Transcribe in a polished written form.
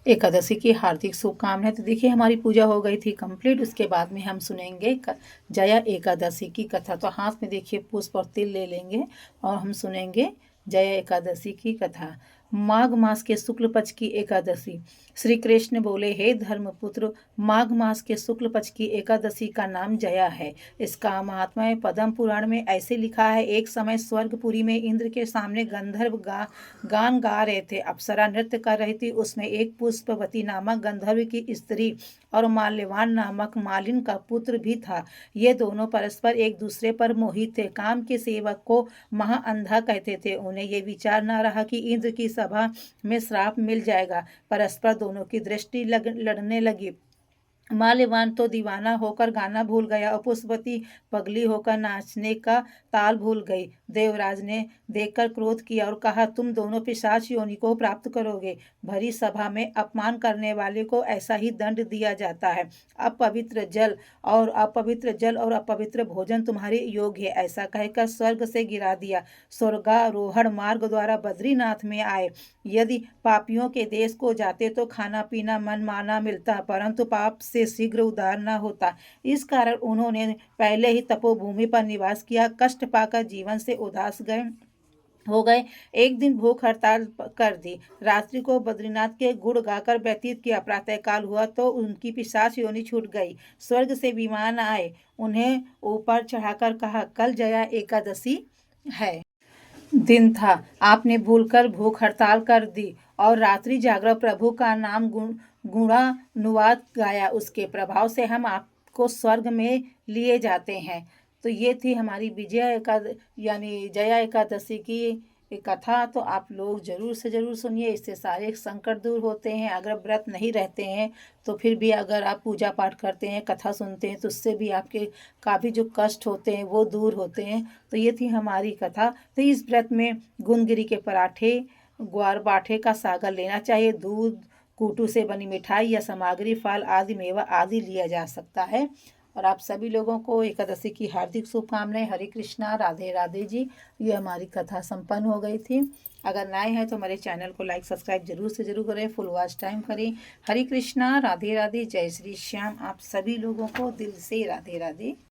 एकादशी की हार्दिक शुभकामनाएं। तो देखिए हमारी पूजा हो गई थी कंप्लीट। उसके बाद में हम सुनेंगे जया एकादशी की कथा। तो हाथ में देखिए पुष्प और तिल ले लेंगे और हम सुनेंगे जया एकादशी की कथा। माघ मास के शुक्ल पक्ष की एकादशी। श्री कृष्ण बोले, हे धर्मपुत्र, माघ मास के शुक्ल पक्ष की एकादशी का नाम जया है। इसका महात्म्य पद्म पुराण में ऐसे लिखा है, एक समय स्वर्गपुरी में इंद्र के सामने गंधर्व गान गा रहे थे, अप्सरा नृत्य कर रही थी। उसमें एक पुष्पवती नामक गंधर्व की स्त्री और माल्यवान नामक मालिन का पुत्र भी था। ये दोनों परस्पर एक दूसरे पर मोहित थे। काम के सेवक को महाअंधा कहते थे। उन्हें ये विचार न रहा कि इंद्र की सभा में श्राप मिल जाएगा। परस्पर दोनों की दृष्टि लड़ने लगी। माल्यवान तो दीवाना होकर गाना भूल गया और पुष्पवती पगली होकर नाचने का ताल भूल गई। देवराज ने देखकर क्रोध किया और कहा, तुम दोनों पिशाच योनि को प्राप्त करोगे। भरी सभा में अपमान करने वाले को ऐसा ही दंड दिया जाता है। अपवित्र जल और अपवित्र भोजन तुम्हारे योग्य है। ऐसा कहकर स्वर्ग से गिरा दिया। स्वर्गारोहण मार्ग द्वारा बद्रीनाथ में आए। यदि पापियों के देश को जाते तो खाना पीना मनमाना मिलता, परंतु पाप से शीघ्र उद्धार न होता। इस कारण उन्होंने पहले ही तपोभूमि पर निवास किया। कष्ट पाकर जीवन से उदास हो गए। एक दिन भूख हड़ताल कर दी। रात्रि को बद्रीनाथ के गुण गाकर व्यतीत किया। प्रातःकाल हुआ तो उनकी पिशाच योनि छूट गई। स्वर्ग से विमान आए। उन्हें ऊपर चढ़ाकर कहा, कल जया एकादशी है। दिन था, आपने भूलकर भूख हड़ताल कर दी और रात्रि जागरण प्रभु का नाम गुणानुवाद गाया। उसके प्रभाव से हम आपको स्वर्ग में लिए जाते हैं। तो ये थी हमारी यानी जया एकादशी की कथा। तो आप लोग ज़रूर से ज़रूर सुनिए, इससे सारे संकट दूर होते हैं। अगर व्रत नहीं रहते हैं तो फिर भी अगर आप पूजा पाठ करते हैं, कथा सुनते हैं, तो उससे भी आपके काफ़ी जो कष्ट होते हैं वो दूर होते हैं। तो ये थी हमारी कथा। तो इस व्रत में गुनगिरी के पराठे, ग्वार बाठे का सागर लेना चाहिए। दूध, कूटू से बनी मिठाई या सामग्री, फल आदि, मेवा आदि लिया जा सकता है। और आप सभी लोगों को एकादशी की हार्दिक शुभकामनाएं। हरे कृष्णा, राधे राधे जी। ये हमारी कथा संपन्न हो गई थी। अगर नए हैं तो हमारे चैनल को लाइक सब्सक्राइब जरूर से जरूर करें, फुल वॉच टाइम करें। हरे कृष्णा, राधे राधे, जय श्री श्याम। आप सभी लोगों को दिल से राधे राधे।